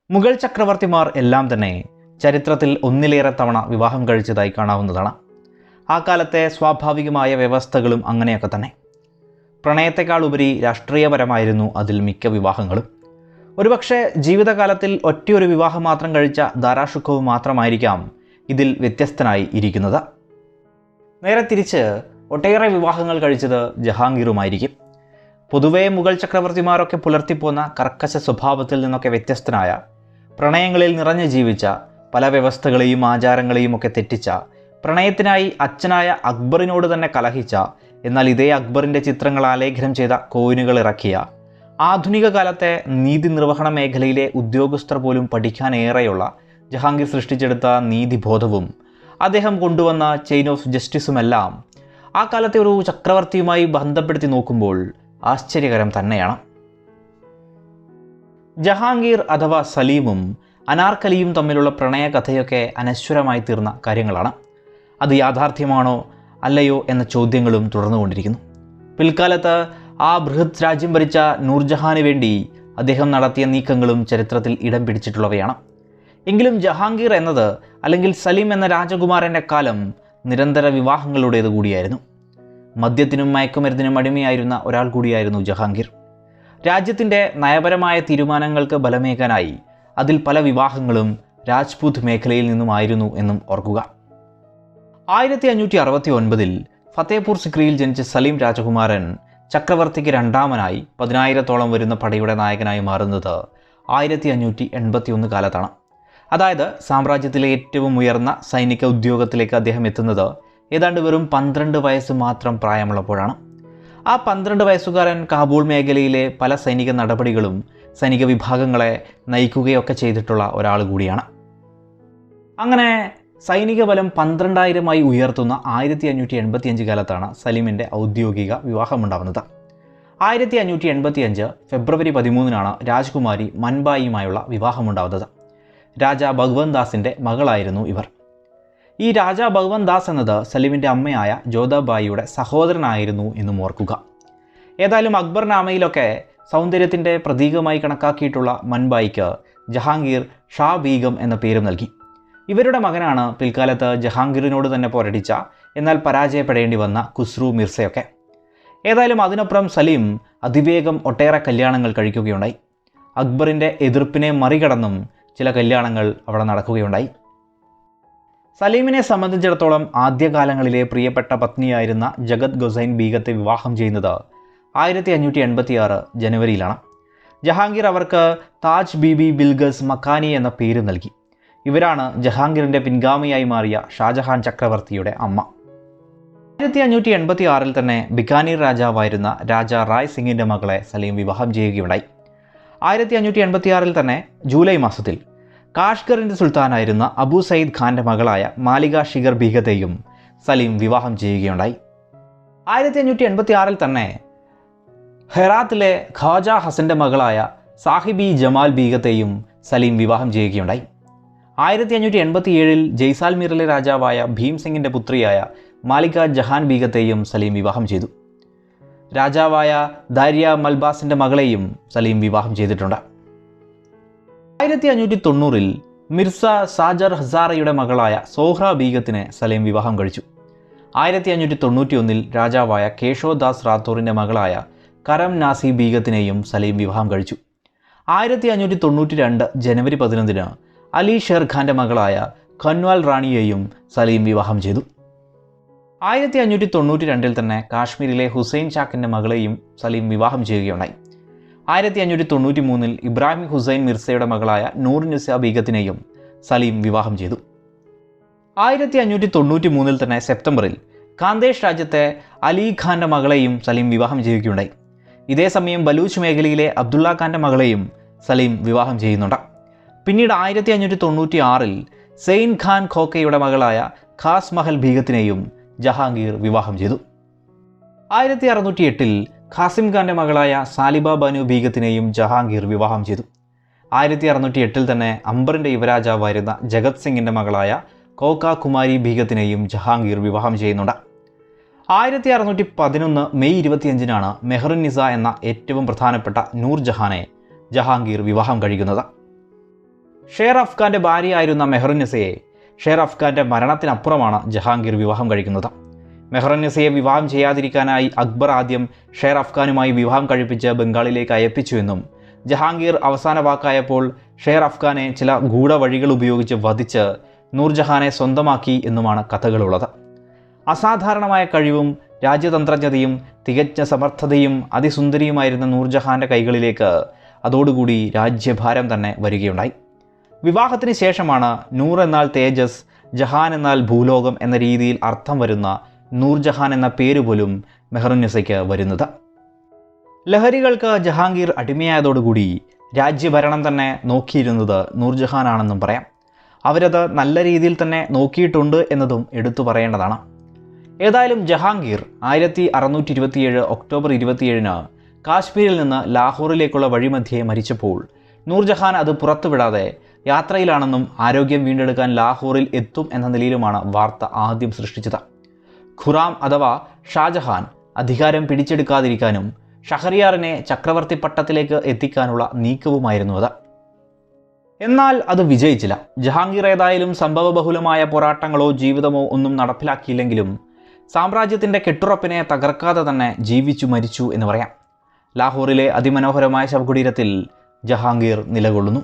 മുഗൾ ചക്രവർത്തിമാർ എല്ലാം തന്നെ ചരിത്രത്തിൽ ഒന്നിലേറെ തവണ വിവാഹം കഴിച്ചതായി കാണാവുന്നതാണ്. ആ കാലത്തെ സ്വാഭാവികമായ വ്യവസ്ഥകളും അങ്ങനെയൊക്കെ തന്നെ. പ്രണയത്തെക്കാൾ ഉപരി രാഷ്ട്രീയപരമായിരുന്നു അതിൽ മിക്ക വിവാഹങ്ങളും. ഒരുപക്ഷെ ജീവിതകാലത്തിൽ ഒറ്റയൊരു വിവാഹം മാത്രം കഴിച്ച ദാരാഷുക്കോവ് മാത്രമായിരിക്കാം ഇതിൽ വ്യത്യസ്തനായി ഇരിക്കുന്നത്. നേരെ തിരിച്ച് ഒട്ടേറെ വിവാഹങ്ങൾ കഴിച്ചത് ജഹാംഗീറുമായിരിക്കും. പൊതുവേ മുഗൾ ചക്രവർത്തിമാരൊക്കെ പുലർത്തിപ്പോന്ന കർക്കശ സ്വഭാവത്തിൽ നിന്നൊക്കെ വ്യത്യസ്തനായ, പ്രണയങ്ങളിൽ നിറഞ്ഞു ജീവിച്ച, പല വ്യവസ്ഥകളെയും ആചാരങ്ങളെയും ഒക്കെ തെറ്റിച്ച, പ്രണയത്തിനായി അച്ഛനായ അക്ബറിനോട് തന്നെ കലഹിച്ച, എന്നാൽ ഇതേ അക്ബറിൻ്റെ ചിത്രങ്ങൾ ആലേഖനം ചെയ്ത കോയിനുകൾ ഇറക്കിയ, ആധുനിക കാലത്തെ നീതി നിർവഹണ മേഖലയിലെ ഉദ്യോഗസ്ഥർ പോലും പഠിക്കാനേറെയുള്ള ജഹാംഗീർ സൃഷ്ടിച്ചെടുത്ത നീതിബോധവും അദ്ദേഹം കൊണ്ടുവന്ന ചെയിൻ ഓഫ് ജസ്റ്റിസുമെല്ലാം ആ കാലത്തെ ഒരു ചക്രവർത്തിയുമായി ബന്ധപ്പെടുത്തി നോക്കുമ്പോൾ ആശ്ചര്യകരം തന്നെയാണ്. ജഹാംഗീർ അഥവാ സലീമും അനാർക്കലിയും തമ്മിലുള്ള പ്രണയകഥയൊക്കെ അനശ്വരമായി തീർന്ന കാര്യങ്ങളാണ്. അത് യാഥാർത്ഥ്യമാണോ അല്ലയോ എന്ന ചോദ്യങ്ങളും തുടർന്നുകൊണ്ടിരിക്കുന്നു. പിൽക്കാലത്ത് ആ ബൃഹത് രാജ്യം ഭരിച്ച നൂർജഹാന് വേണ്ടി അദ്ദേഹം നടത്തിയ നീക്കങ്ങളും ചരിത്രത്തിൽ ഇടം പിടിച്ചിട്ടുള്ളവയാണ്. എങ്കിലും ജഹാംഗീർ എന്നത്, അല്ലെങ്കിൽ സലീം എന്ന രാജകുമാരൻ്റെ കാലം നിരന്തര വിവാഹങ്ങളുടേത് കൂടിയായിരുന്നു. മദ്യത്തിനും മയക്കുമരുന്നിനും അടിമയായിരുന്ന ഒരാൾ കൂടിയായിരുന്നു ജഹാംഗീർ. രാജ്യത്തിൻ്റെ നയപരമായ തീരുമാനങ്ങൾക്ക് ബലമേകാനായി അതിൽ പല വിവാഹങ്ങളും രാജ്പൂത് മേഖലയിൽ നിന്നുമായിരുന്നു എന്നും ഓർക്കുക. 1569 ഫത്തേപൂർ സിക്രിയിൽ ജനിച്ച സലീം രാജകുമാരൻ ചക്രവർത്തിക്ക് രണ്ടാമനായി 10,000-ഓളം വരുന്ന പടയുടെ നായകനായി മാറുന്നത് 1581 കാലത്താണ്. അതായത് സാമ്രാജ്യത്തിലെ ഏറ്റവും ഉയർന്ന സൈനിക ഉദ്യോഗത്തിലേക്ക് അദ്ദേഹം എത്തുന്നത് ഏതാണ്ട് വെറും 12 വയസ്സ് മാത്രം പ്രായമുള്ളപ്പോഴാണ്. ആ 12 വയസ്സുകാരൻ കാബൂൾ മേഖലയിലെ പല സൈനിക നടപടികളും സൈനിക വിഭാഗങ്ങളെ നയിക്കുകയൊക്കെ ചെയ്തിട്ടുള്ള ഒരാൾ കൂടിയാണ്. അങ്ങനെ സൈനിക ബലം 12,000 ഉയർത്തുന്ന 1585 കാലത്താണ് സലീമിൻ്റെ ഔദ്യോഗിക വിവാഹമുണ്ടാകുന്നത്. 1585 ഫെബ്രുവരി 13 രാജ്കുമാരി മൻബായിയുമായുള്ള വിവാഹമുണ്ടാകുന്നത്. രാജാ ഭഗവന്ത് ദാസിൻ്റെ മകളായിരുന്നു ഇവർ. ഈ രാജാ ഭഗവന്ത് ദാസ് എന്നത് സലീമിൻ്റെ അമ്മയായ ജോധാബായിയുടെ സഹോദരനായിരുന്നു എന്നും ഓർക്കുക. ഏതായാലും അക്ബർ നാമയിലൊക്കെ സൗന്ദര്യത്തിൻ്റെ പ്രതീകമായി കണക്കാക്കിയിട്ടുള്ള മൻബായിക്ക് ജഹാംഗീർ ഷാ ബീഗം എന്ന പേരും നൽകി. ഇവരുടെ മകനാണ് പിൽക്കാലത്ത് ജഹാംഗീറിനോട് തന്നെ പോരടിച്ച, എന്നാൽ പരാജയപ്പെടേണ്ടി വന്ന ഖുസ്രു മിർസയൊക്കെ. ഏതായാലും അതിനപ്പുറം സലീം അതിവേഗം ഒട്ടേറെ കല്യാണങ്ങൾ കഴിക്കുകയുണ്ടായി. അക്ബറിൻ്റെ എതിർപ്പിനെ മറികടന്നും ചില കല്യാണങ്ങൾ അവിടെ നടക്കുകയുണ്ടായി. സലീമിനെ സംബന്ധിച്ചിടത്തോളം ആദ്യകാലങ്ങളിലെ പ്രിയപ്പെട്ട പത്നിയായിരുന്ന ജഗത് ഗൊസൈൻ ബീഗത്തെ വിവാഹം ചെയ്യുന്നത് 1586 ജനുവരിയിലാണ്. ജഹാംഗീർ അവർക്ക് താജ് ബീബി ബിൽഗസ് മക്കാനി എന്ന പേര് നൽകി. ഇവരാണ് ജഹാംഗീറിൻ്റെ പിൻഗാമിയായി മാറിയ ഷാജഹാൻ ചക്രവർത്തിയുടെ അമ്മ. 1586 തന്നെ ബിക്കാനീർ രാജാവായിരുന്ന രാജാ റായ് സിംഗിൻ്റെ മകളെ സലീം വിവാഹം ചെയ്യുകയുണ്ടായി. 1586 തന്നെ ജൂലൈ മാസത്തിൽ കാഷ്ഗറിൻ്റെ സുൽത്താനായിരുന്ന അബു സയ്യിദ് ഖാൻ്റെ മകളായ മാലിക ഷിഗർ ബീഗത്തെയും സലീം വിവാഹം ചെയ്യുകയുണ്ടായി. 1586 തന്നെ ഹെറാത്തിലെ ഖാജ ഹസൻ്റെ മകളായ സാഹിബി ജമാൽ ബീഗത്തെയും സലീം വിവാഹം ചെയ്യുകയുണ്ടായി. 1587 ജയ്സാൽമീറിലെ രാജാവായ ഭീം സിംഗിൻ്റെ പുത്രിയായ മാലിക ജഹാൻ ബീഗത്തെയും സലീം വിവാഹം ചെയ്തു. രാജാവായ ദാര്യ മൽബാസിൻ്റെ മകളെയും സലീം വിവാഹം ചെയ്തിട്ടുണ്ട്. 1590 മിർസ സാജർ ഹസാറയുടെ മകളായ സോഹ്ര ബീഗത്തിനെ സലീം വിവാഹം കഴിച്ചു. 1591 രാജാവായ കേശോദാസ് റാത്തോറിൻ്റെ മകളായ കരം നാസി ബീഗത്തിനെയും സലീം വിവാഹം കഴിച്ചു. 1592 ജനുവരി 11 അലി ഷേർ ഖാൻ്റെ മകളായ ഖൻവാൽ റാണിയെയും സലീം വിവാഹം ചെയ്തു. 1592 തന്നെ കാശ്മീരിലെ ഹുസൈൻ ചാക്കിൻ്റെ മകളെയും സലീം വിവാഹം ചെയ്യുകയുണ്ടായി. 1593 ഇബ്രാഹിം ഹുസൈൻ മിർസയുടെ മകളായ നൂർ നിസ ബീഗത്തിനെയും സലീം വിവാഹം ചെയ്തു. 1593 തന്നെ സെപ്റ്റംബറിൽ കാന്തേഷ് രാജ്യത്തെ അലി ഖാൻ്റെ മകളെയും സലീം വിവാഹം ചെയ്യുകയുണ്ടായി. ഇതേ സമയം ബലൂച്ച് മേഖലയിലെ അബ്ദുള്ള ഖാൻ്റെ മകളെയും സലീം വിവാഹം ചെയ്യുന്നുണ്ട്. പിന്നീട് 1596 സെയിൻ ഖാൻ ഖോക്കയുടെ മകളായ ഖാസ് മഹൽ ബീഗത്തിനെയും ജഹാംഗീർ വിവാഹം ചെയ്തു. 1608 ഖാസിം ഖാൻ്റെ മകളായ സാലിബ ബാനു ബീഗത്തിനെയും ജഹാംഗീർ വിവാഹം ചെയ്തു. 1608 തന്നെ അംബറിൻ്റെ യുവരാജാവായിരുന്ന ജഗത് സിംഗിൻ്റെ മകളായ കോക്ക കുമാരി ബീഗത്തിനെയും ജഹാംഗീർ വിവാഹം ചെയ്യുന്നുണ്ട്. 1611 മെയ് 25 മെഹറുൻ നിസ എന്ന ഏറ്റവും പ്രധാനപ്പെട്ട നൂർജഹാനെ ജഹാംഗീർ വിവാഹം കഴിക്കുന്നത്. ഷേർ അഫ്ഗാന്റെ ഭാര്യയായിരുന്ന മെഹറുന്നിസയെ ഷേർ അഫ്ഗാന്റെ മരണത്തിനപ്പുറമാണ് ജഹാംഗീർ വിവാഹം കഴിക്കുന്നത്. മെഹറുന്നിസയെ വിവാഹം ചെയ്യാതിരിക്കാനായി അക്ബർ ആദ്യം ഷേർ അഫ്ഗാനുമായി വിവാഹം കഴിപ്പിച്ച് ബംഗാളിലേക്ക് അയപ്പിച്ചുവെന്നും ജഹാംഗീർ അവസാന വാക്കായപ്പോൾ ഷേർ അഫ്ഗാനെ ചില ഗൂഢവഴികൾ ഉപയോഗിച്ച് വധിച്ച് നൂർജഹാനെ സ്വന്തമാക്കി എന്നുമാണ് കഥകളുള്ളത്. അസാധാരണമായ കഴിവും രാജ്യതന്ത്രജ്ഞതയും തികഞ്ഞ സമർത്ഥതയും അതിസുന്ദരിയുമായിരുന്ന നൂർജഹാന്റെ കൈകളിലേക്ക് അതോടുകൂടി രാജ്യഭാരം തന്നെ വരികയുണ്ടായി. വിവാഹത്തിന് ശേഷമാണ് നൂർ എന്നാൽ തേജസ്, ജഹാൻ എന്നാൽ ഭൂലോകം എന്ന രീതിയിൽ അർത്ഥം വരുന്ന നൂർജഹാൻ എന്ന പേര് പോലും മെഹറുന്നിസയ്ക്ക് വരുന്നത്. ലഹരികൾക്ക് ജഹാംഗീർ അടിമയായതോടുകൂടി രാജ്യഭരണം തന്നെ നോക്കിയിരുന്നത് നൂർജഹാനാണെന്നും പറയാം. അവരത് നല്ല രീതിയിൽ തന്നെ നോക്കിയിട്ടുണ്ട് എന്നതും എടുത്തു പറയേണ്ടതാണ്. ഏതായാലും ജഹാംഗീർ 1627 ഒക്ടോബർ 27 കാശ്മീരിൽ നിന്ന് ലാഹോറിലേക്കുള്ള വഴിമധ്യേ മരിച്ചപ്പോൾ നൂർജഹാൻ അത് പുറത്തുവിടാതെ യാത്രയിലാണെന്നും ആരോഗ്യം വീണ്ടെടുക്കാൻ ലാഹോറിൽ എത്തും എന്ന നിലയിലുമാണ് വാർത്ത ആദ്യം സൃഷ്ടിച്ചത്. ഖുറാം അഥവാ ഷാജഹാൻ അധികാരം പിടിച്ചെടുക്കാതിരിക്കാനും ഷഹറിയാറിനെ ചക്രവർത്തി പട്ടത്തിലേക്ക് എത്തിക്കാനുള്ള നീക്കവുമായിരുന്നു അത്. എന്നാൽ അത് വിജയിച്ചില്ല. ജഹാംഗീർ ഏതായാലും സംഭവബഹുലമായ പോരാട്ടങ്ങളോ ജീവിതമോ ഒന്നും നടപ്പിലാക്കിയില്ലെങ്കിലും സാമ്രാജ്യത്തിൻ്റെ കെട്ടുറപ്പിനെ തകർക്കാതെ തന്നെ ജീവിച്ചു മരിച്ചു എന്ന് പറയാം. ലാഹോറിലെ അതിമനോഹരമായ ശവകുടീരത്തിൽ ജഹാംഗീർ നിലകൊള്ളുന്നു.